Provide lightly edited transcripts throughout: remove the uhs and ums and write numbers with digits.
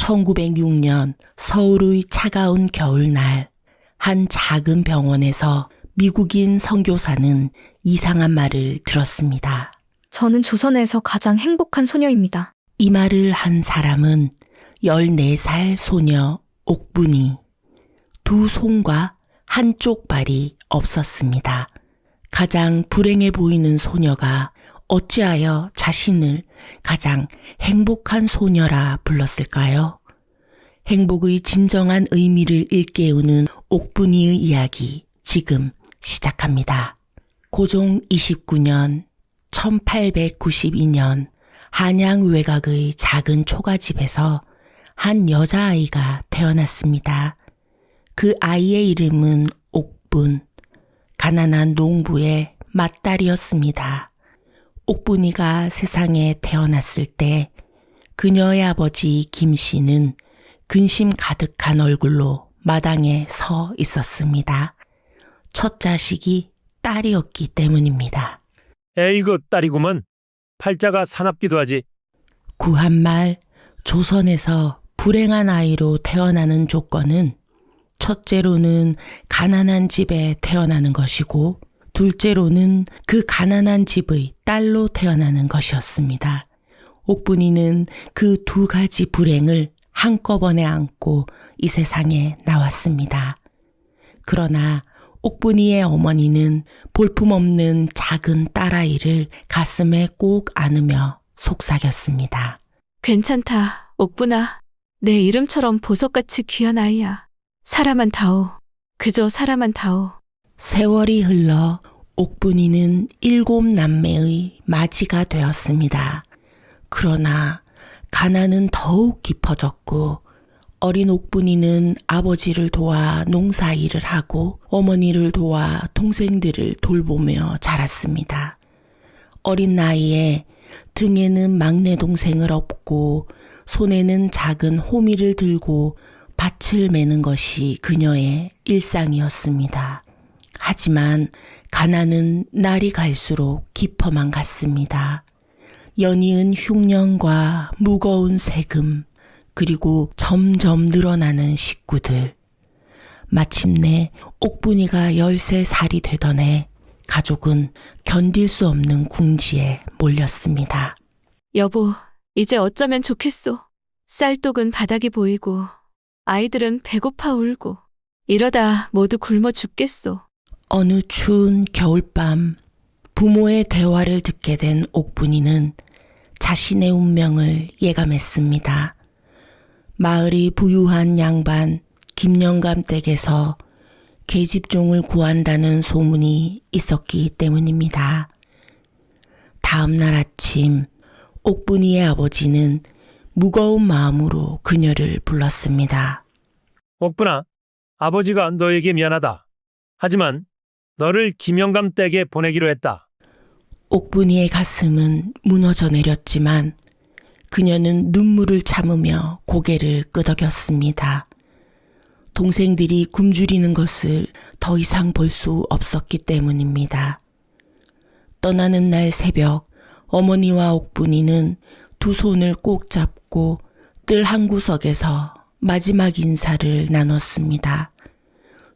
1906년 서울의 차가운 겨울날 한 작은 병원에서 미국인 선교사는 이상한 말을 들었습니다. 저는 조선에서 가장 행복한 소녀입니다. 이 말을 한 사람은 14살 소녀 옥분이 두 손과 한쪽 발이 없었습니다. 가장 불행해 보이는 소녀가 어찌하여 자신을 가장 행복한 소녀라 불렀을까요? 행복의 진정한 의미를 일깨우는 옥분이의 이야기 지금 시작합니다. 고종 29년 1892년 한양 외곽의 작은 초가집에서 한 여자아이가 태어났습니다. 그 아이의 이름은 옥분, 가난한 농부의 맏딸이었습니다. 옥분이가 세상에 태어났을 때 그녀의 아버지 김씨는 근심 가득한 얼굴로 마당에 서 있었습니다. 첫 자식이 딸이었기 때문입니다. 에이구 딸이구먼. 팔자가 사납기도 하지. 구한말 조선에서 불행한 아이로 태어나는 조건은 첫째로는 가난한 집에 태어나는 것이고 둘째로는 그 가난한 집의 딸로 태어나는 것이었습니다. 옥분이는 그 두 가지 불행을 한꺼번에 안고 이 세상에 나왔습니다. 그러나 옥분이의 어머니는 볼품없는 작은 딸아이를 가슴에 꼭 안으며 속삭였습니다. 괜찮다, 옥분아. 내 이름처럼 보석같이 귀한 아이야. 사람한 다오. 그저 사람한 다오. 세월이 흘러 옥분이는 7남매의 맞이가 되었습니다. 그러나 가난은 더욱 깊어졌고 어린 옥분이는 아버지를 도와 농사일을 하고 어머니를 도와 동생들을 돌보며 자랐습니다. 어린 나이에 등에는 막내 동생을 업고 손에는 작은 호미를 들고 밭을 매는 것이 그녀의 일상이었습니다. 하지만 가난은 날이 갈수록 깊어만 갔습니다. 연이은 흉년과 무거운 세금, 그리고 점점 늘어나는 식구들. 마침내 옥분이가 13살이 되던 해 가족은 견딜 수 없는 궁지에 몰렸습니다. 여보, 이제 어쩌면 좋겠소. 쌀독은 바닥이 보이고 아이들은 배고파 울고 이러다 모두 굶어 죽겠소. 어느 추운 겨울밤 부모의 대화를 듣게 된 옥분이는 자신의 운명을 예감했습니다. 마을이 부유한 양반 김영감 댁에서 계집종을 구한다는 소문이 있었기 때문입니다. 다음 날 아침 옥분이의 아버지는 무거운 마음으로 그녀를 불렀습니다. 옥분아, 아버지가 너에게 미안하다. 하지만 너를 김영감 댁에 보내기로 했다. 옥분이의 가슴은 무너져 내렸지만 그녀는 눈물을 참으며 고개를 끄덕였습니다. 동생들이 굶주리는 것을 더 이상 볼 수 없었기 때문입니다. 떠나는 날 새벽 어머니와 옥분이는 두 손을 꼭 잡고 뜰 한 구석에서 마지막 인사를 나눴습니다.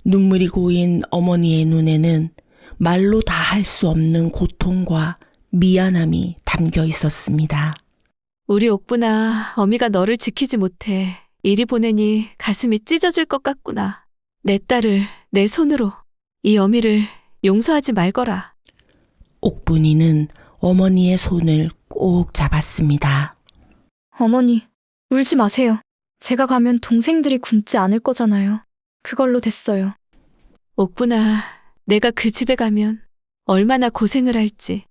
눈물이 고인 어머니의 눈에는 말로 다 할 수 없는 고통과 미안함이 담겨 있었습니다. 우리 옥분아, 어미가 너를 지키지 못해 이리 보내니 가슴이 찢어질 것 같구나. 내 딸을 내 손으로, 이 어미를 용서하지 말거라. 옥분이는 어머니의 손을 꼭 잡았습니다. 어머니, 울지 마세요. 제가 가면 동생들이 굶지 않을 거잖아요. 그걸로 됐어요. 옥분아, 내가 그 집에 가면 얼마나 고생을 할지.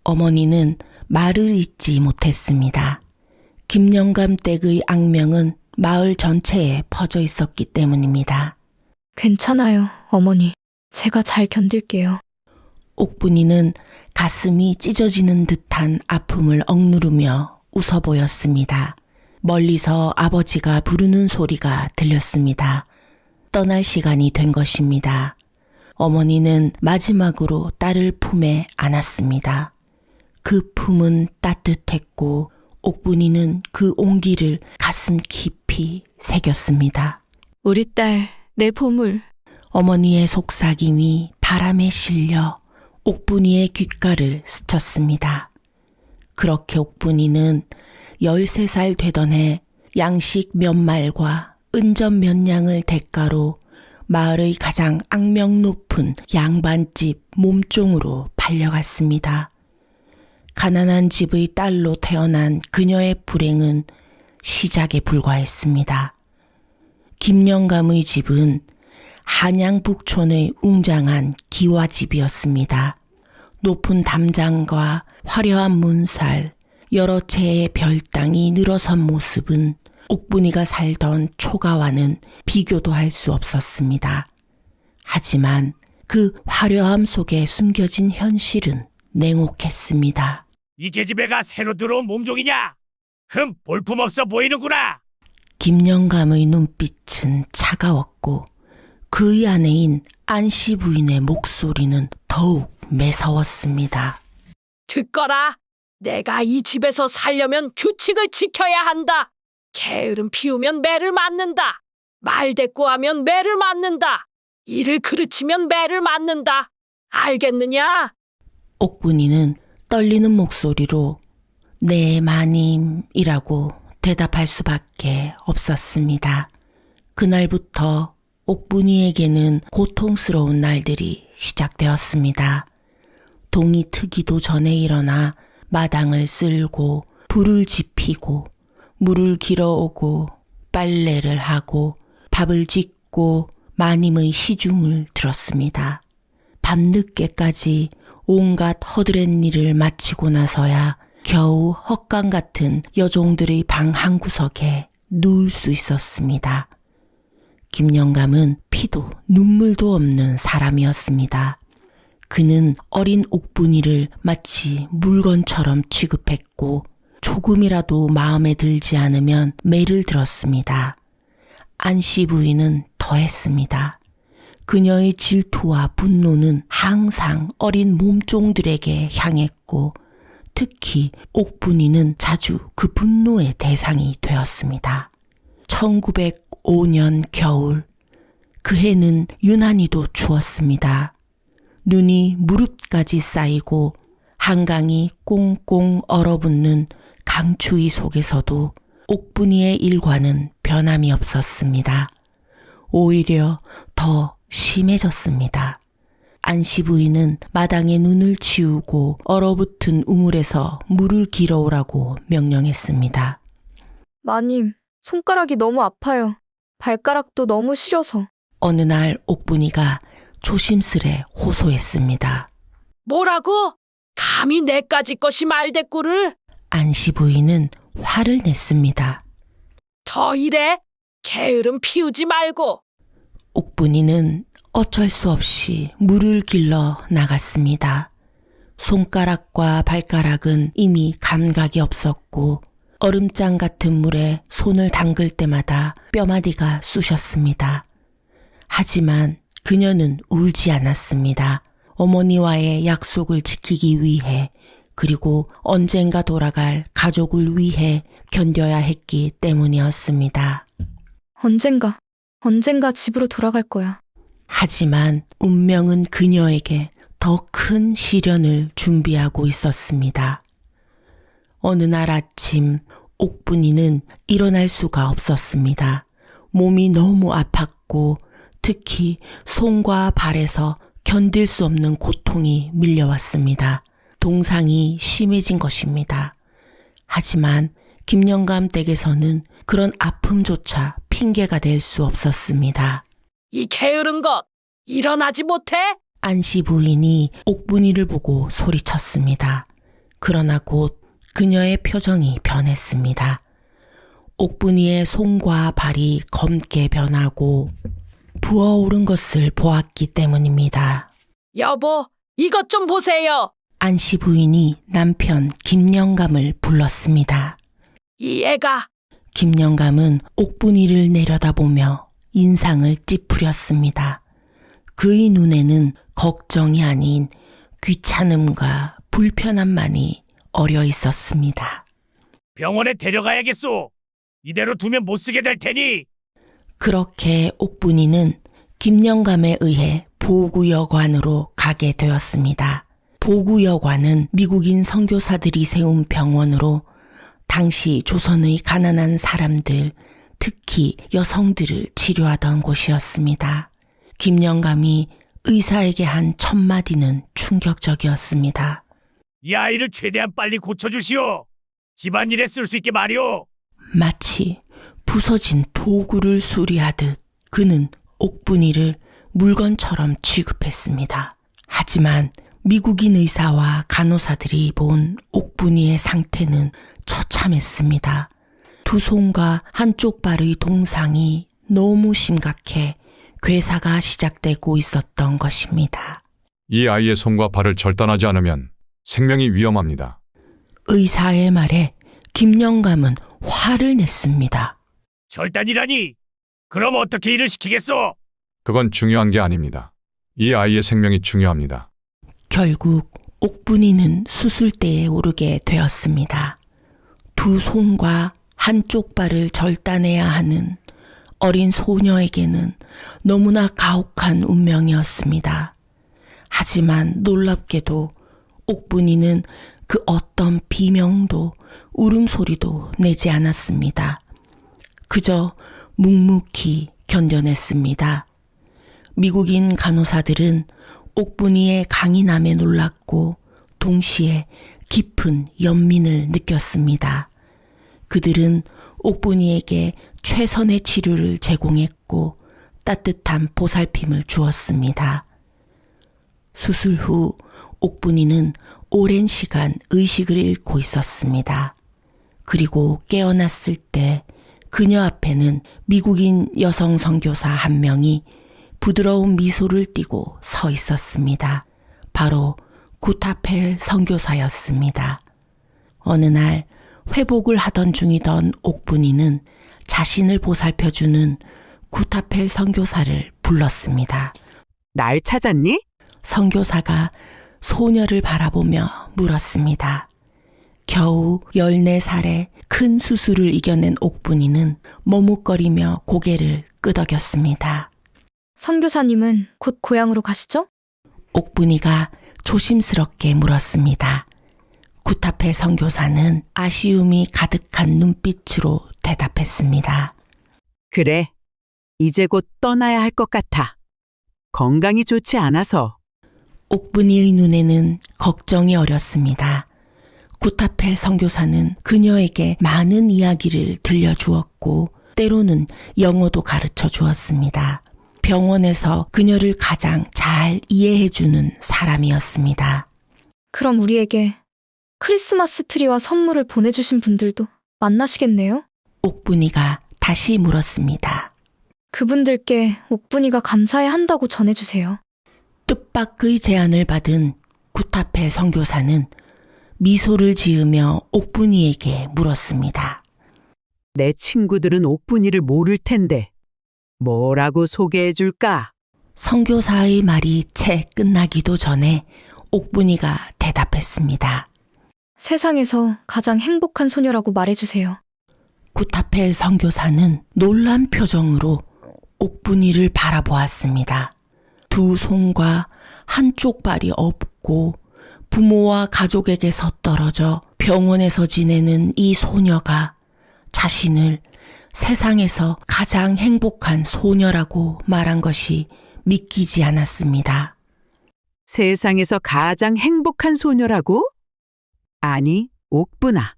어머니는 말을 잇지 못했습니다. 김영감 댁의 악명은 마을 전체에 퍼져 있었기 때문입니다. 괜찮아요, 어머니. 제가 잘 견딜게요. 옥분이는 가슴이 찢어지는 듯한 아픔을 억누르며 웃어 보였습니다. 멀리서 아버지가 부르는 소리가 들렸습니다. 떠날 시간이 된 것입니다. 어머니는 마지막으로 딸을 품에 안았습니다. 그 품은 따뜻했고 옥분이는 그 온기를 가슴 깊이 깊이 새겼습니다. 우리 딸, 내 보물. 어머니의 속삭임이 바람에 실려 옥분이의 귓가를 스쳤습니다. 그렇게 옥분이는 13살 되던 해 양식 몇 말과 은전 몇 양을 대가로 마을의 가장 악명 높은 양반집 몸종으로 팔려갔습니다. 가난한 집의 딸로 태어난 그녀의 불행은 시작에 불과했습니다. 김영감의 집은 한양 북촌의 웅장한 기와집이었습니다. 높은 담장과 화려한 문살, 여러 채의 별당이 늘어선 모습은 옥분이가 살던 초가와는 비교도 할 수 없었습니다. 하지만 그 화려함 속에 숨겨진 현실은 냉혹했습니다. 이 계집애가 새로 들어온 몸종이냐? 볼품없어 보이는구나. 김영감의 눈빛은 차가웠고 그의 아내인 안씨 부인의 목소리는 더욱 매서웠습니다. 듣거라. 내가 이 집에서 살려면 규칙을 지켜야 한다. 게으름 피우면 매를 맞는다. 말대꾸하면 매를 맞는다. 일을 그르치면 매를 맞는다. 알겠느냐? 옥분이는 떨리는 목소리로 네 마님이라고 대답할 수밖에 없었습니다. 그날부터 옥분이에게는 고통스러운 날들이 시작되었습니다. 동이 트기도 전에 일어나 마당을 쓸고 불을 지피고 물을 길어오고 빨래를 하고 밥을 짓고 마님의 시중을 들었습니다. 밤늦게까지 온갖 허드렛 일을 마치고 나서야 겨우 헛간 같은 여종들의 방 한 구석에 누울 수 있었습니다. 김영감은 피도 눈물도 없는 사람이었습니다. 그는 어린 옥분이를 마치 물건처럼 취급했고 조금이라도 마음에 들지 않으면 매를 들었습니다. 안씨 부인은 더했습니다. 그녀의 질투와 분노는 항상 어린 몸종들에게 향했고 특히 옥분이는 자주 그 분노의 대상이 되었습니다. 1905년 겨울, 그 해는 유난히도 추웠습니다. 눈이 무릎까지 쌓이고 한강이 꽁꽁 얼어붙는 강추위 속에서도 옥분이의 일과는 변함이 없었습니다. 오히려 더 심해졌습니다. 안씨 부인은 마당에 눈을 치우고 얼어붙은 우물에서 물을 길어오라고 명령했습니다. 마님, 손가락이 너무 아파요. 발가락도 너무 시려서. 어느 날 옥분이가 조심스레 호소했습니다. 뭐라고? 감히 내까지 것이 말대꾸를? 안씨 부인은 화를 냈습니다. 더 이래? 게으름 피우지 말고. 옥분이는 어쩔 수 없이 물을 길러 나갔습니다. 손가락과 발가락은 이미 감각이 없었고 얼음장 같은 물에 손을 담글 때마다 뼈마디가 쑤셨습니다. 하지만 그녀는 울지 않았습니다. 어머니와의 약속을 지키기 위해 그리고 언젠가 돌아갈 가족을 위해 견뎌야 했기 때문이었습니다. 언젠가 집으로 돌아갈 거야. 하지만 운명은 그녀에게 더 큰 시련을 준비하고 있었습니다. 어느 날 아침 옥분이는 일어날 수가 없었습니다. 몸이 너무 아팠고 특히 손과 발에서 견딜 수 없는 고통이 밀려왔습니다. 동상이 심해진 것입니다. 하지만 김영감 댁에서는 그런 아픔조차 핑계가 될 수 없었습니다. 이 게으른 것, 일어나지 못해? 안씨 부인이 옥분이를 보고 소리쳤습니다. 그러나 곧 그녀의 표정이 변했습니다. 옥분이의 손과 발이 검게 변하고 부어오른 것을 보았기 때문입니다. 여보, 이것 좀 보세요. 안씨 부인이 남편 김영감을 불렀습니다. 이 애가. 김영감은 옥분이를 내려다보며 인상을 찌푸렸습니다. 그의 눈에는 걱정이 아닌 귀찮음과 불편함만이 어려 있었습니다. 병원에 데려가야겠소. 이대로 두면 못 쓰게 될 테니 그렇게 옥분이는 김영감에 의해 보구여관으로 가게 되었습니다. 보구여관은 미국인 선교사들이 세운 병원으로 당시 조선의 가난한 사람들, 특히 여성들을 치료하던 곳이었습니다. 김영감이 의사에게 한 첫 마디는 충격적이었습니다. 이 아이를 최대한 빨리 고쳐주시오. 집안일에 쓸 수 있게 말이오. 마치 부서진 도구를 수리하듯 그는 옥분이를 물건처럼 취급했습니다. 하지만 미국인 의사와 간호사들이 본 옥분이의 상태는 처참했습니다. 두 손과 한쪽 발의 동상이 너무 심각해 괴사가 시작되고 있었던 것입니다. 이 아이의 손과 발을 절단하지 않으면 생명이 위험합니다. 의사의 말에 김영감은 화를 냈습니다. 절단이라니. 그럼 어떻게 일을 시키겠소? 그건 중요한 게 아닙니다. 이 아이의 생명이 중요합니다. 결국 옥분이는 수술대에 오르게 되었습니다. 두 손과 한쪽 발을 절단해야 하는 어린 소녀에게는 너무나 가혹한 운명이었습니다. 하지만 놀랍게도 옥분이는 그 어떤 비명도 울음소리도 내지 않았습니다. 그저 묵묵히 견뎌냈습니다. 미국인 간호사들은 옥분이의 강인함에 놀랐고 동시에 깊은 연민을 느꼈습니다. 그들은 옥분이에게 최선의 치료를 제공했고 따뜻한 보살핌을 주었습니다. 수술 후 옥분이는 오랜 시간 의식을 잃고 있었습니다. 그리고 깨어났을 때 그녀 앞에는 미국인 여성 선교사 한 명이 부드러운 미소를 띠고 서 있었습니다. 바로 구타펠 선교사였습니다. 어느 날 회복을 하던 중이던 옥분이는 자신을 보살펴주는 구타펠 선교사를 불렀습니다. 날 찾았니? 선교사가 소녀를 바라보며 물었습니다. 겨우 14살에 큰 수술을 이겨낸 옥분이는 머뭇거리며 고개를 끄덕였습니다. 선교사님은 곧 고향으로 가시죠? 옥분이가 조심스럽게 물었습니다. 구타페 선교사는 아쉬움이 가득한 눈빛으로 대답했습니다. 그래. 이제 곧 떠나야 할 것 같아. 건강이 좋지 않아서. 옥분이의 눈에는 걱정이 어렸습니다. 구타페 선교사는 그녀에게 많은 이야기를 들려주었고 때로는 영어도 가르쳐 주었습니다. 병원에서 그녀를 가장 잘 이해해주는 사람이었습니다. 그럼 우리에게 크리스마스 트리와 선물을 보내주신 분들도 만나시겠네요? 옥분이가 다시 물었습니다. 그분들께 옥분이가 감사해 한다고 전해주세요. 뜻밖의 제안을 받은 구타페 선교사는 미소를 지으며 옥분이에게 물었습니다. 내 친구들은 옥분이를 모를 텐데 뭐라고 소개해 줄까? 선교사의 말이 채 끝나기도 전에 옥분이가 대답했습니다. 세상에서 가장 행복한 소녀라고 말해주세요. 구타펠 선교사는 놀란 표정으로 옥분이를 바라보았습니다. 두 손과 한쪽 발이 없고 부모와 가족에게서 떨어져 병원에서 지내는 이 소녀가 자신을 세상에서 가장 행복한 소녀라고 말한 것이 믿기지 않았습니다. 세상에서 가장 행복한 소녀라고? 아니, 옥분아.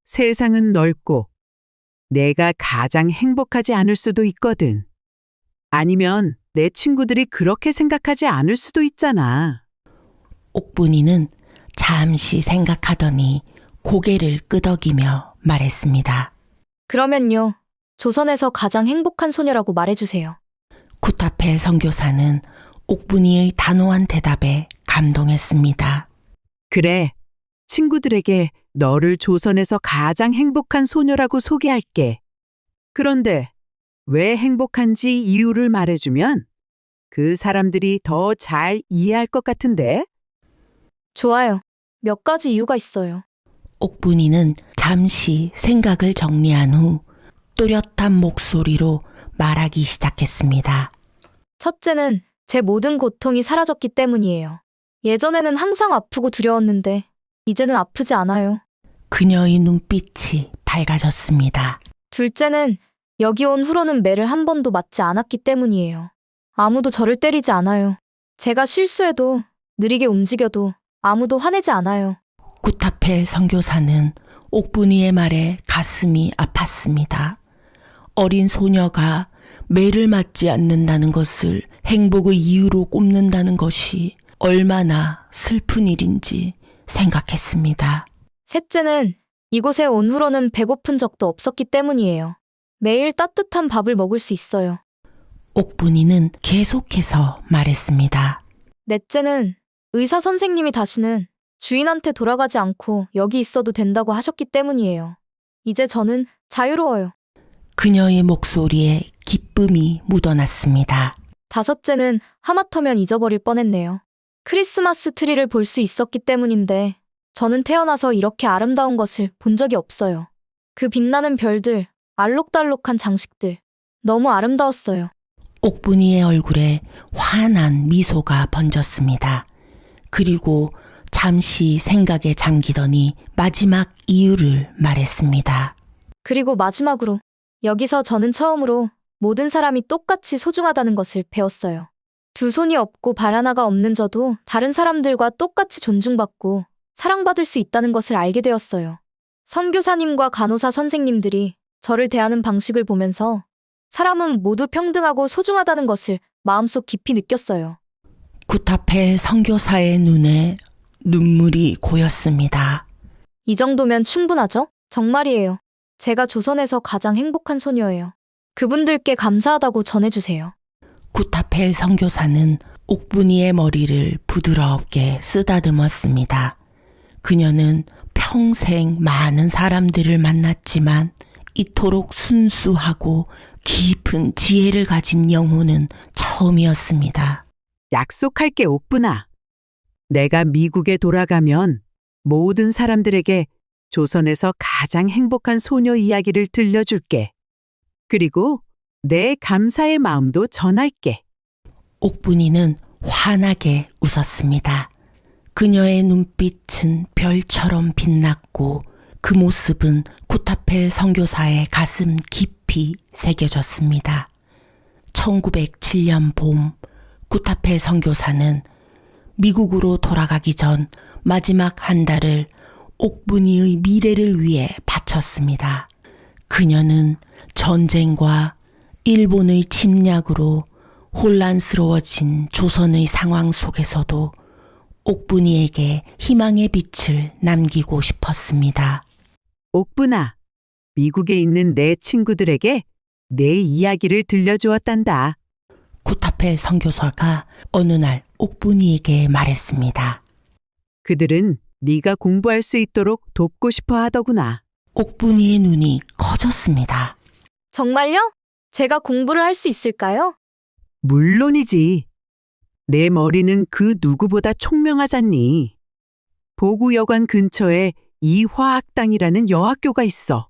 세상은 넓고 내가 가장 행복하지 않을 수도 있거든. 아니면 내 친구들이 그렇게 생각하지 않을 수도 있잖아. 옥분이는 잠시 생각하더니 고개를 끄덕이며 말했습니다. 그러면요, 조선에서 가장 행복한 소녀라고 말해주세요. 구타페 선교사는 옥분이의 단호한 대답에 감동했습니다. 그래, 친구들에게 너를 조선에서 가장 행복한 소녀라고 소개할게. 그런데 왜 행복한지 이유를 말해주면 그 사람들이 더 잘 이해할 것 같은데? 좋아요. 몇 가지 이유가 있어요. 옥분이는 잠시 생각을 정리한 후 또렷한 목소리로 말하기 시작했습니다. 첫째는 제 모든 고통이 사라졌기 때문이에요. 예전에는 항상 아프고 두려웠는데 이제는 아프지 않아요. 그녀의 눈빛이 밝아졌습니다. 둘째는 여기 온 후로는 매를 한 번도 맞지 않았기 때문이에요. 아무도 저를 때리지 않아요. 제가 실수해도 느리게 움직여도 아무도 화내지 않아요. 구타펠 선교사는 옥분이의 말에 가슴이 아팠습니다. 어린 소녀가 매를 맞지 않는다는 것을 행복의 이유로 꼽는다는 것이 얼마나 슬픈 일인지 생각했습니다. 셋째는 이곳에 온 후로는 배고픈 적도 없었기 때문이에요. 매일 따뜻한 밥을 먹을 수 있어요. 옥분이는 계속해서 말했습니다. 넷째는 의사 선생님이 다시는 주인한테 돌아가지 않고 여기 있어도 된다고 하셨기 때문이에요. 이제 저는 자유로워요. 그녀의 목소리에 기쁨이 묻어났습니다. 다섯째는 하마터면 잊어버릴 뻔했네요. 크리스마스 트리를 볼 수 있었기 때문인데 저는 태어나서 이렇게 아름다운 것을 본 적이 없어요. 그 빛나는 별들, 알록달록한 장식들, 너무 아름다웠어요. 옥분이의 얼굴에 환한 미소가 번졌습니다. 그리고 잠시 생각에 잠기더니 마지막 이유를 말했습니다. 그리고 마지막으로 여기서 저는 처음으로 모든 사람이 똑같이 소중하다는 것을 배웠어요. 두 손이 없고 발 하나가 없는 저도 다른 사람들과 똑같이 존중받고 사랑받을 수 있다는 것을 알게 되었어요. 선교사님과 간호사 선생님들이 저를 대하는 방식을 보면서 사람은 모두 평등하고 소중하다는 것을 마음속 깊이 느꼈어요. 구타펠 선교사의 눈에 눈물이 고였습니다. 이 정도면 충분하죠? 정말이에요. 제가 조선에서 가장 행복한 소녀예요. 그분들께 감사하다고 전해주세요. 구타펠 선교사는 옥분이의 머리를 부드럽게 쓰다듬었습니다. 그녀는 평생 많은 사람들을 만났지만 이토록 순수하고 깊은 지혜를 가진 영혼은 처음이었습니다. 약속할게, 옥분아. 내가 미국에 돌아가면 모든 사람들에게 조선에서 가장 행복한 소녀 이야기를 들려줄게. 그리고 내 감사의 마음도 전할게. 옥분이는 환하게 웃었습니다. 그녀의 눈빛은 별처럼 빛났고 그 모습은 구타펠 선교사의 가슴 깊이 새겨졌습니다. 1907년 봄 구타펠 선교사는 미국으로 돌아가기 전 마지막 한 달을 옥분이의 미래를 위해 바쳤습니다. 그녀는 전쟁과 일본의 침략으로 혼란스러워진 조선의 상황 속에서도 옥분이에게 희망의 빛을 남기고 싶었습니다. 옥분아, 미국에 있는 내 친구들에게 내 이야기를 들려주었단다. 구타펠 선교사가 어느 날 옥분이에게 말했습니다. 그들은 네가 공부할 수 있도록 돕고 싶어 하더구나. 옥분이의 눈이 커졌습니다. 정말요? 제가 공부를 할 수 있을까요? 물론이지. 내 머리는 그 누구보다 총명하잖니. 보구여관 근처에 이화학당이라는 여학교가 있어.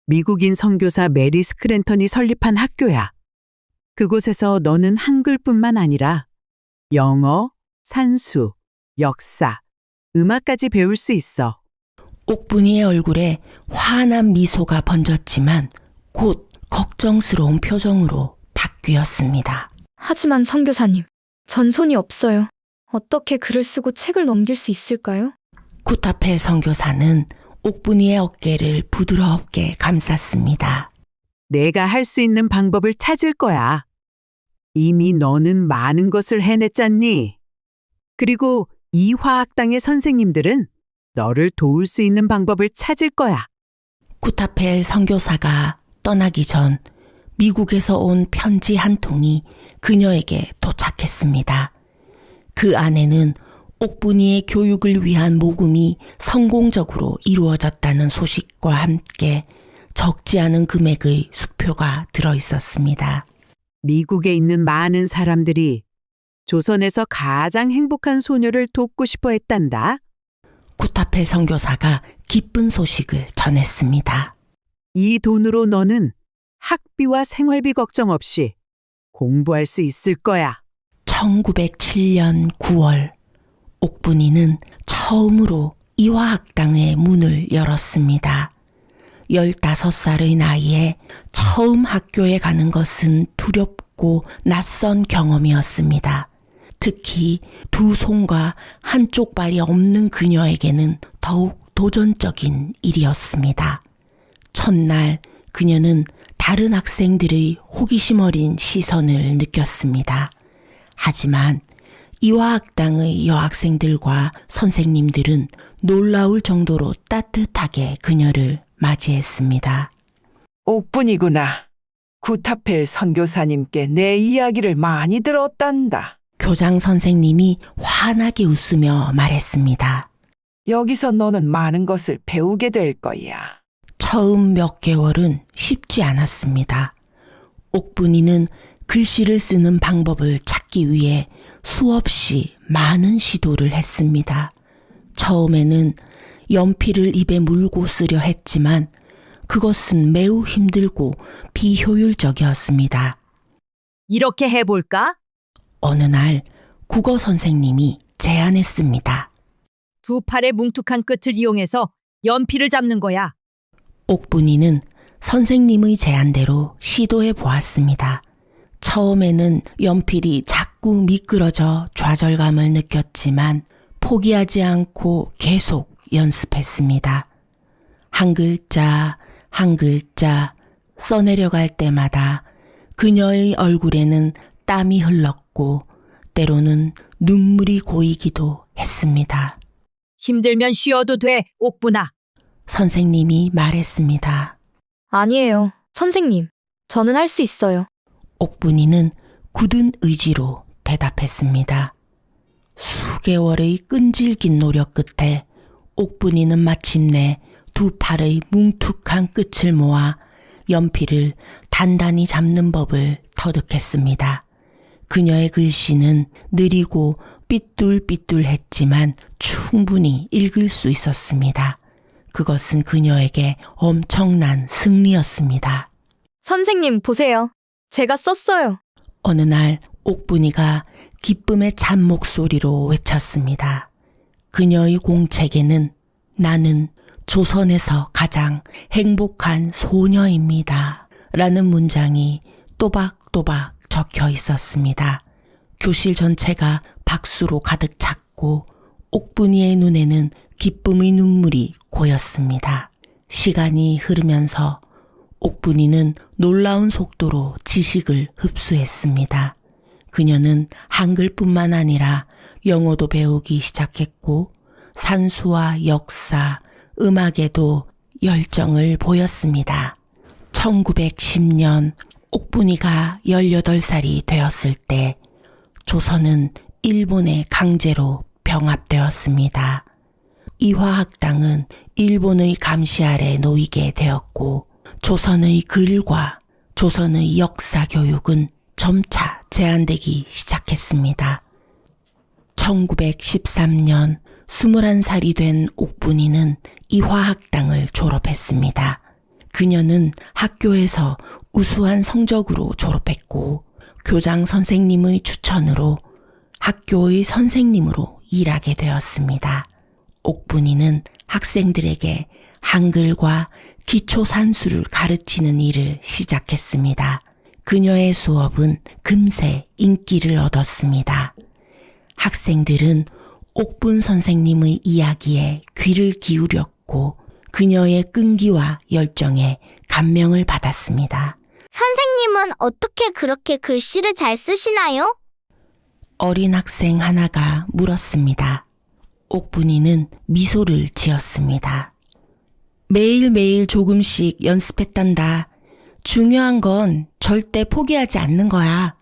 미국인 선교사 메리 스크랜턴이 설립한 학교야. 그곳에서 너는 한글뿐만 아니라 영어, 산수, 역사, 음악까지 배울 수 있어. 옥분이의 얼굴에 환한 미소가 번졌지만 곧 걱정스러운 표정으로 바뀌었습니다. 하지만 선교사님, 전 손이 없어요. 어떻게 글을 쓰고 책을 넘길 수 있을까요? 구타펠 선교사는 옥분이의 어깨를 부드럽게 감쌌습니다. 내가 할 수 있는 방법을 찾을 거야. 이미 너는 많은 것을 해냈잖니. 그리고 이화학당의 선생님들은 너를 도울 수 있는 방법을 찾을 거야. 구타펠 선교사가 떠나기 전 미국에서 온 편지 한 통이 그녀에게 도착했습니다. 그 안에는 옥분이의 교육을 위한 모금이 성공적으로 이루어졌다는 소식과 함께 적지 않은 금액의 수표가 들어 있었습니다. 미국에 있는 많은 사람들이 조선에서 가장 행복한 소녀를 돕고 싶어 했단다. 구타펠 선교사가 기쁜 소식을 전했습니다. 이 돈으로 너는 학비와 생활비 걱정 없이 공부할 수 있을 거야. 1907년 9월 옥분이는 처음으로 이화학당의 문을 열었습니다. 15살의 나이에 처음 학교에 가는 것은 두렵고 낯선 경험이었습니다. 특히 두 손과 한쪽 발이 없는 그녀에게는 더욱 도전적인 일이었습니다. 첫날 그녀는 다른 학생들의 호기심 어린 시선을 느꼈습니다. 하지만 이화학당의 여학생들과 선생님들은 놀라울 정도로 따뜻하게 그녀를 맞이했습니다. 옥분이구나. 구타펠 선교사님께 내 이야기를 많이 들었단다. 교장 선생님이 환하게 웃으며 말했습니다. 여기서 너는 많은 것을 배우게 될 거야. 처음 몇 개월은 쉽지 않았습니다. 옥분이는 글씨를 쓰는 방법을 찾기 위해 수없이 많은 시도를 했습니다. 처음에는 연필을 입에 물고 쓰려 했지만 그것은 매우 힘들고 비효율적이었습니다. 이렇게 해볼까? 어느 날 국어 선생님이 제안했습니다. 두 팔의 뭉툭한 끝을 이용해서 연필을 잡는 거야. 옥분이는 선생님의 제안대로 시도해 보았습니다. 처음에는 연필이 자꾸 미끄러져 좌절감을 느꼈지만 포기하지 않고 계속 연습했습니다. 한 글자 한 글자 써내려갈 때마다 그녀의 얼굴에는 땀이 흘렀고 때로는 눈물이 고이기도 했습니다. 힘들면 쉬어도 돼, 옥분아. 선생님이 말했습니다. 아니에요. 선생님, 저는 할 수 있어요. 옥분이는 굳은 의지로 대답했습니다. 수개월의 끈질긴 노력 끝에 옥분이는 마침내 두 팔의 뭉툭한 끝을 모아 연필을 단단히 잡는 법을 터득했습니다. 그녀의 글씨는 느리고 삐뚤삐뚤했지만 충분히 읽을 수 있었습니다. 그것은 그녀에게 엄청난 승리였습니다. 선생님, 보세요. 제가 썼어요. 어느 날 옥분이가 기쁨의 찬 목소리로 외쳤습니다. 그녀의 공책에는 나는 조선에서 가장 행복한 소녀입니다. 라는 문장이 또박또박 적혀 있었습니다. 교실 전체가 박수로 가득 찼고 옥분이의 눈에는 기쁨의 눈물이 고였습니다. 시간이 흐르면서 옥분이는 놀라운 속도로 지식을 흡수했습니다. 그녀는 한글뿐만 아니라 영어도 배우기 시작했고 산수와 역사, 음악에도 열정을 보였습니다. 1910년 옥분이가 18살이 되었을 때 조선은 일본에 강제로 병합되었습니다. 이화학당은 일본의 감시 아래 놓이게 되었고 조선의 글과 조선의 역사 교육은 점차 제한되기 시작했습니다. 1913년 21살이 된 옥분이는 이화학당을 졸업했습니다. 그녀는 학교에서 우수한 성적으로 졸업했고 교장 선생님의 추천으로 학교의 선생님으로 일하게 되었습니다. 옥분이는 학생들에게 한글과 기초 산수를 가르치는 일을 시작했습니다. 그녀의 수업은 금세 인기를 얻었습니다. 학생들은 옥분 선생님의 이야기에 귀를 기울였고 그녀의 끈기와 열정에 감명을 받았습니다. 선생님은 어떻게 그렇게 글씨를 잘 쓰시나요? 어린 학생 하나가 물었습니다. 옥분이는 미소를 지었습니다. 매일매일 조금씩 연습했단다. 중요한 건 절대 포기하지 않는 거야.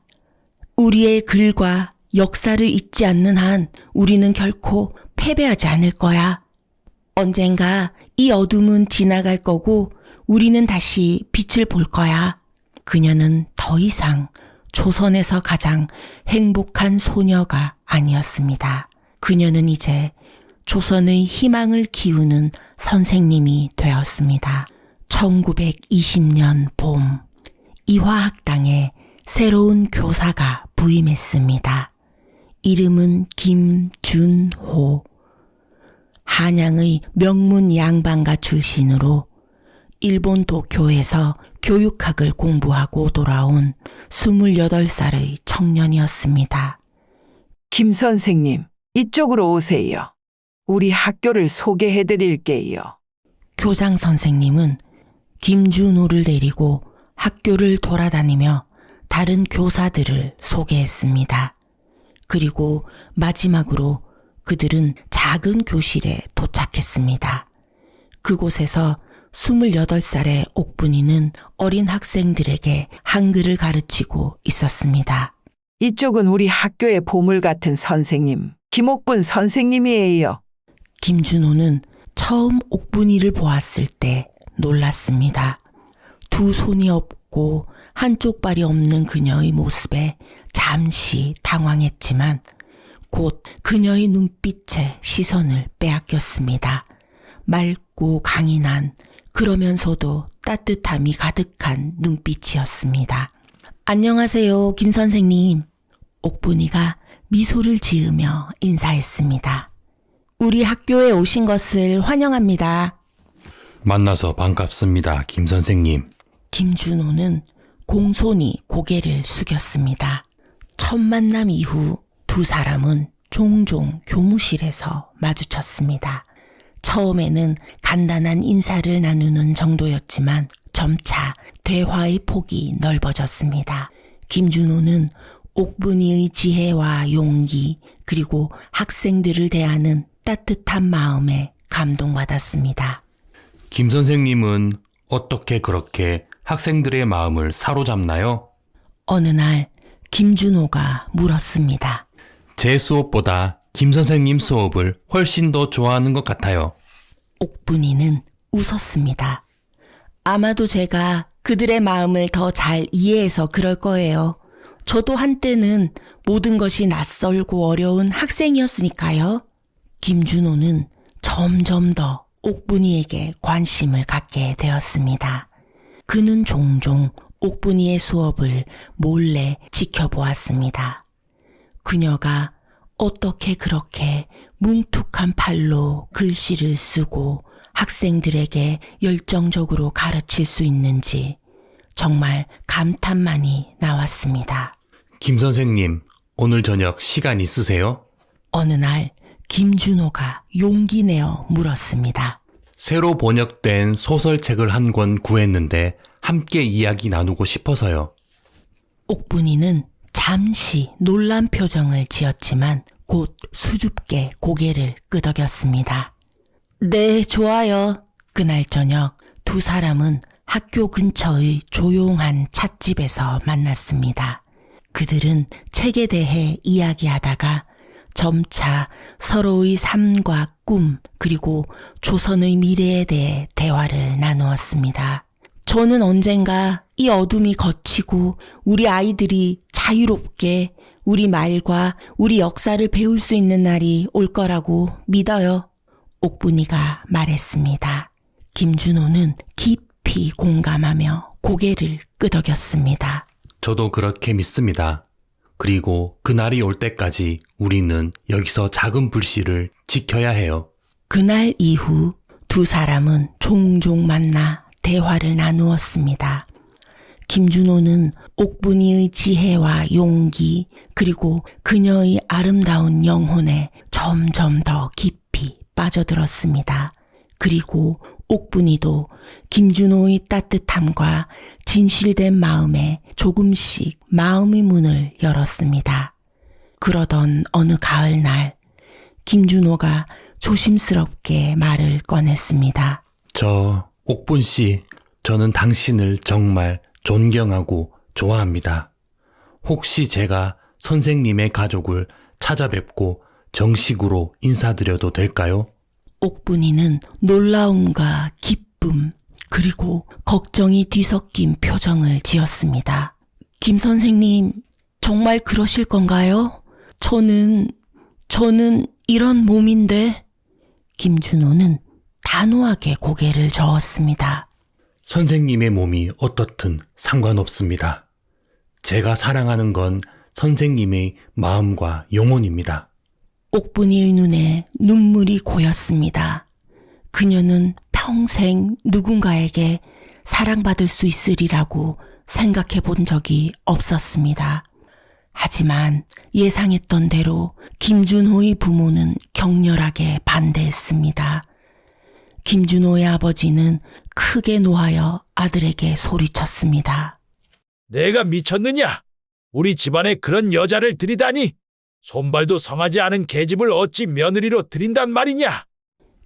우리의 글과 역사를 잊지 않는 한 우리는 결코 패배하지 않을 거야. 언젠가 이 어둠은 지나갈 거고 우리는 다시 빛을 볼 거야. 그녀는 더 이상 조선에서 가장 행복한 소녀가 아니었습니다. 그녀는 이제 조선의 희망을 키우는 선생님이 되었습니다. 1920년 봄, 이 화학당에 새로운 교사가 부임했습니다. 이름은 김준호. 한양의 명문 양반가 출신으로 일본 도쿄에서 교육학을 공부하고 돌아온 28살의 청년이었습니다. 김 선생님, 이쪽으로 오세요. 우리 학교를 소개해 드릴게요. 교장 선생님은 김준호를 데리고 학교를 돌아다니며 다른 교사들을 소개했습니다. 그리고 마지막으로 그들은 작은 교실에 도착했습니다. 그곳에서 28살의 옥분이는 어린 학생들에게 한글을 가르치고 있었습니다. 이쪽은 우리 학교의 보물 같은 선생님, 김옥분 선생님이에요. 김준호는 처음 옥분이를 보았을 때 놀랐습니다. 두 손이 없고 한쪽 발이 없는 그녀의 모습에 잠시 당황했지만 곧 그녀의 눈빛에 시선을 빼앗겼습니다. 맑고 강인한 그러면서도 따뜻함이 가득한 눈빛이었습니다. 안녕하세요, 김 선생님. 옥분이가 미소를 지으며 인사했습니다. 우리 학교에 오신 것을 환영합니다. 만나서 반갑습니다, 김 선생님. 김준호는 공손히 고개를 숙였습니다. 첫 만남 이후 두 사람은 종종 교무실에서 마주쳤습니다. 처음에는 간단한 인사를 나누는 정도였지만 점차 대화의 폭이 넓어졌습니다. 김준호는 옥분이의 지혜와 용기 그리고 학생들을 대하는 따뜻한 마음에 감동받았습니다. 김 선생님은 어떻게 그렇게 학생들의 마음을 사로잡나요? 어느 날 김준호가 물었습니다. 제 수업보다 김 선생님 수업을 훨씬 더 좋아하는 것 같아요. 옥분이는 웃었습니다. 아마도 제가 그들의 마음을 더 잘 이해해서 그럴 거예요. 저도 한때는 모든 것이 낯설고 어려운 학생이었으니까요. 김준호는 점점 더 옥분이에게 관심을 갖게 되었습니다. 그는 종종 옥분이의 수업을 몰래 지켜보았습니다. 그녀가 어떻게 그렇게 뭉툭한 팔로 글씨를 쓰고 학생들에게 열정적으로 가르칠 수 있는지 정말 감탄만이 나왔습니다. 김 선생님, 오늘 저녁 시간 있으세요? 어느 날 김준호가 용기 내어 물었습니다. 새로 번역된 소설책을 한 권 구했는데 함께 이야기 나누고 싶어서요. 옥분이는 잠시 놀란 표정을 지었지만 곧 수줍게 고개를 끄덕였습니다. 네, 좋아요. 그날 저녁 두 사람은 학교 근처의 조용한 찻집에서 만났습니다. 그들은 책에 대해 이야기하다가 점차 서로의 삶과 꿈 그리고 조선의 미래에 대해 대화를 나누었습니다. 저는 언젠가 이 어둠이 걷히고 우리 아이들이 자유롭게 우리 말과 우리 역사를 배울 수 있는 날이 올 거라고 믿어요. 옥분이가 말했습니다. 김준호는 깊이 공감하며 고개를 끄덕였습니다. 저도 그렇게 믿습니다. 그리고 그날이 올 때까지 우리는 여기서 작은 불씨를 지켜야 해요. 그날 이후 두 사람은 종종 만나 대화를 나누었습니다. 김준호는 옥분이의 지혜와 용기 그리고 그녀의 아름다운 영혼에 점점 더 깊이 빠져들었습니다. 그리고 옥분이도 김준호의 따뜻함과 진실된 마음에 조금씩 마음의 문을 열었습니다. 그러던 어느 가을날 김준호가 조심스럽게 말을 꺼냈습니다. 옥분 씨, 저는 당신을 정말 존경하고 좋아합니다. 혹시 제가 선생님의 가족을 찾아뵙고 정식으로 인사드려도 될까요? 옥분이는 놀라움과 기쁨 그리고 걱정이 뒤섞인 표정을 지었습니다. 김 선생님, 정말 그러실 건가요? 저는 이런 몸인데. 김준호는 단호하게 고개를 저었습니다. 선생님의 몸이 어떻든 상관없습니다. 제가 사랑하는 건 선생님의 마음과 영혼입니다. 옥분이의 눈에 눈물이 고였습니다. 그녀는 평생 누군가에게 사랑받을 수 있으리라고 생각해 본 적이 없었습니다. 하지만 예상했던 대로 김준호의 부모는 격렬하게 반대했습니다. 김준호의 아버지는 크게 노하여 아들에게 소리쳤습니다. 내가 미쳤느냐? 우리 집안에 그런 여자를 들이다니. 손발도 성하지 않은 계집을 어찌 며느리로 들인단 말이냐?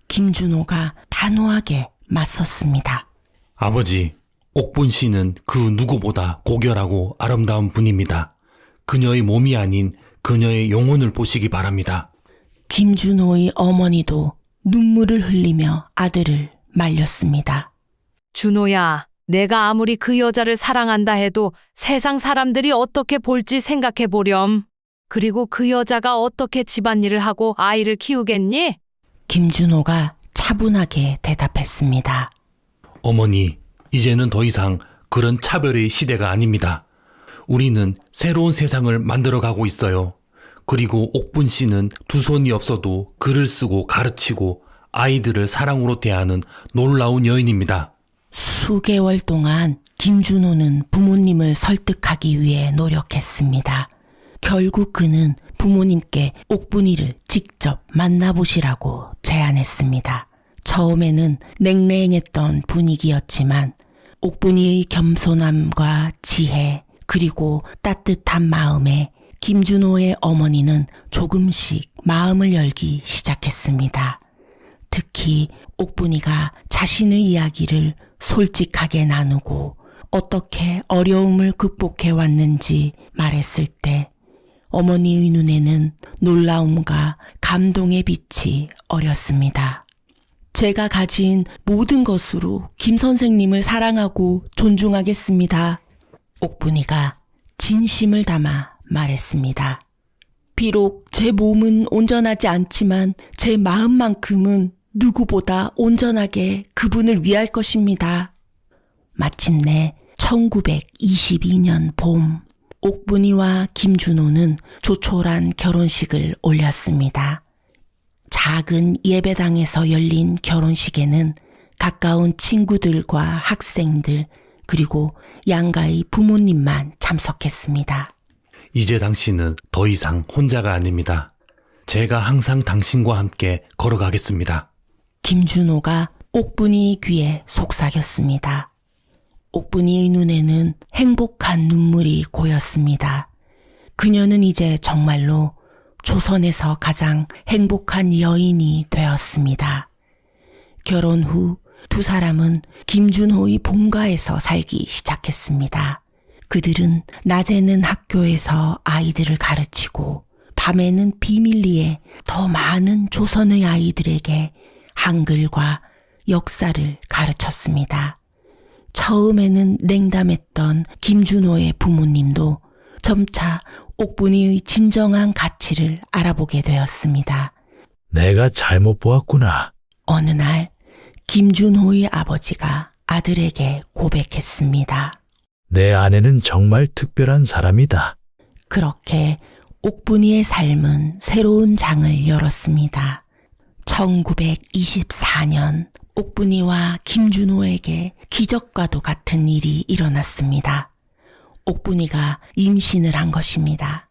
김준호가 단호하게 맞섰습니다. 아버지, 옥분 씨는 그 누구보다 고결하고 아름다운 분입니다. 그녀의 몸이 아닌 그녀의 영혼을 보시기 바랍니다. 김준호의 어머니도 눈물을 흘리며 아들을 말렸습니다. 준호야, 내가 아무리 그 여자를 사랑한다 해도 세상 사람들이 어떻게 볼지 생각해 보렴. 그리고 그 여자가 어떻게 집안일을 하고 아이를 키우겠니? 김준호가 차분하게 대답했습니다. 어머니, 이제는 더 이상 그런 차별의 시대가 아닙니다. 우리는 새로운 세상을 만들어가고 있어요. 그리고 옥분 씨는 두 손이 없어도 글을 쓰고 가르치고 아이들을 사랑으로 대하는 놀라운 여인입니다. 수개월 동안 김준호는 부모님을 설득하기 위해 노력했습니다. 결국 그는 부모님께 옥분이를 직접 만나보시라고 제안했습니다. 처음에는 냉랭했던 분위기였지만 옥분이의 겸손함과 지혜 그리고 따뜻한 마음에 김준호의 어머니는 조금씩 마음을 열기 시작했습니다. 특히 옥분이가 자신의 이야기를 솔직하게 나누고 어떻게 어려움을 극복해 왔는지 말했을 때 어머니의 눈에는 놀라움과 감동의 빛이 어렸습니다. 제가 가진 모든 것으로 김 선생님을 사랑하고 존중하겠습니다. 옥분이가 진심을 담아 말했습니다. 비록 제 몸은 온전하지 않지만 제 마음만큼은 누구보다 온전하게 그분을 위할 것입니다. 마침내 1922년 봄, 옥분이와 김준호는 조촐한 결혼식을 올렸습니다. 작은 예배당에서 열린 결혼식에는 가까운 친구들과 학생들 그리고 양가의 부모님만 참석했습니다. 이제 당신은 더 이상 혼자가 아닙니다. 제가 항상 당신과 함께 걸어가겠습니다. 김준호가 옥분이의 귀에 속삭였습니다. 옥분이의 눈에는 행복한 눈물이 고였습니다. 그녀는 이제 정말로 조선에서 가장 행복한 여인이 되었습니다. 결혼 후 두 사람은 김준호의 본가에서 살기 시작했습니다. 그들은 낮에는 학교에서 아이들을 가르치고 밤에는 비밀리에 더 많은 조선의 아이들에게 한글과 역사를 가르쳤습니다. 처음에는 냉담했던 김준호의 부모님도 점차 옥분이의 진정한 가치를 알아보게 되었습니다. 내가 잘못 보았구나. 어느 날 김준호의 아버지가 아들에게 고백했습니다. 내 아내는 정말 특별한 사람이다. 그렇게 옥분이의 삶은 새로운 장을 열었습니다. 1924년 옥분이와 김준호에게 기적과도 같은 일이 일어났습니다. 옥분이가 임신을 한 것입니다.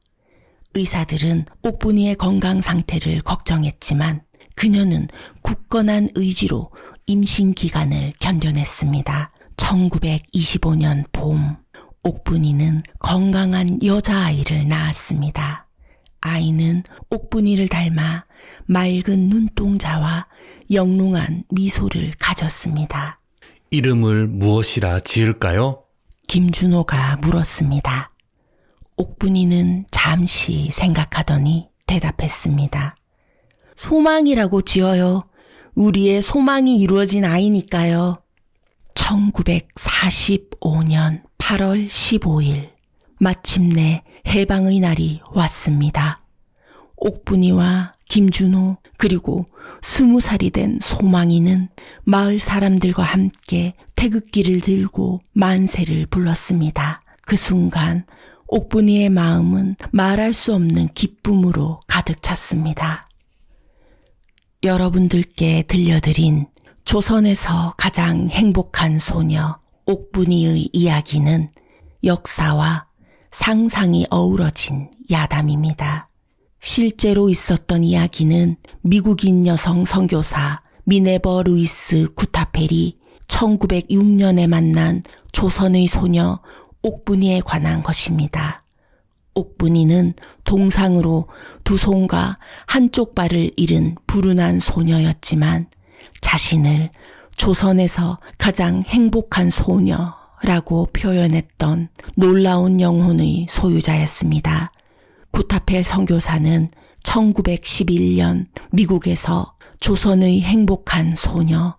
의사들은 옥분이의 건강 상태를 걱정했지만 그녀는 굳건한 의지로 임신 기간을 견뎌냈습니다. 1925년 봄, 옥분이는 건강한 여자아이를 낳았습니다. 아이는 옥분이를 닮아 맑은 눈동자와 영롱한 미소를 가졌습니다. 이름을 무엇이라 지을까요? 김준호가 물었습니다. 옥분이는 잠시 생각하더니 대답했습니다. 소망이라고 지어요. 우리의 소망이 이루어진 아이니까요. 1945년 8월 15일 마침내 해방의 날이 왔습니다. 옥분이와 김준호 그리고 20살이 된 소망이는 마을 사람들과 함께 태극기를 들고 만세를 불렀습니다. 그 순간 옥분이의 마음은 말할 수 없는 기쁨으로 가득 찼습니다. 여러분들께 들려드린 조선에서 가장 행복한 소녀 옥분이의 이야기는 역사와 상상이 어우러진 야담입니다. 실제로 있었던 이야기는 미국인 여성 선교사 미네버 루이스 구타펠이 1906년에 만난 조선의 소녀 옥분이에 관한 것입니다. 옥분이는 동상으로 두 손과 한쪽 발을 잃은 불운한 소녀였지만 자신을 조선에서 가장 행복한 소녀라고 표현했던 놀라운 영혼의 소유자였습니다. 구타펠 선교사는 1911년 미국에서 조선의 행복한 소녀,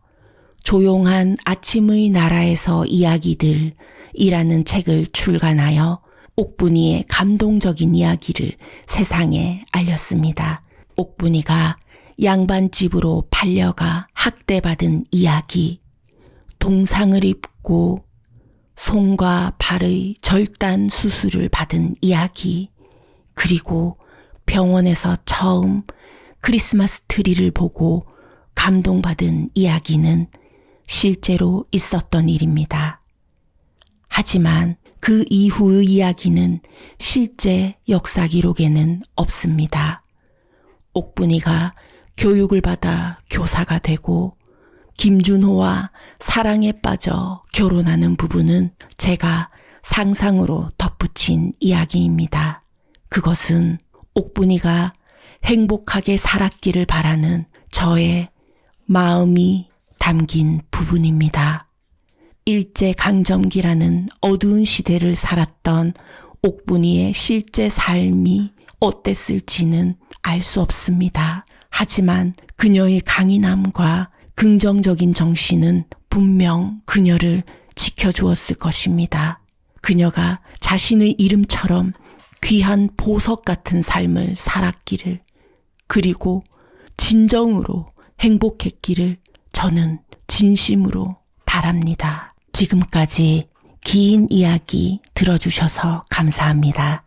조용한 아침의 나라에서 이야기들이라는 책을 출간하여 옥분이의 감동적인 이야기를 세상에 알렸습니다. 옥분이가 양반집으로 팔려가 학대받은 이야기, 동상을 입고 손과 발의 절단 수술을 받은 이야기, 그리고 병원에서 처음 크리스마스 트리를 보고 감동받은 이야기는 실제로 있었던 일입니다. 하지만 그 이후의 이야기는 실제 역사 기록에는 없습니다. 옥분이가 교육을 받아 교사가 되고 김준호와 사랑에 빠져 결혼하는 부분은 제가 상상으로 덧붙인 이야기입니다. 그것은 옥분이가 행복하게 살았기를 바라는 저의 마음이 담긴 부분입니다. 일제강점기라는 어두운 시대를 살았던 옥분이의 실제 삶이 어땠을지는 알 수 없습니다. 하지만 그녀의 강인함과 긍정적인 정신은 분명 그녀를 지켜주었을 것입니다. 그녀가 자신의 이름처럼 귀한 보석 같은 삶을 살았기를, 그리고 진정으로 행복했기를 저는 진심으로 바랍니다. 지금까지 긴 이야기 들어주셔서 감사합니다.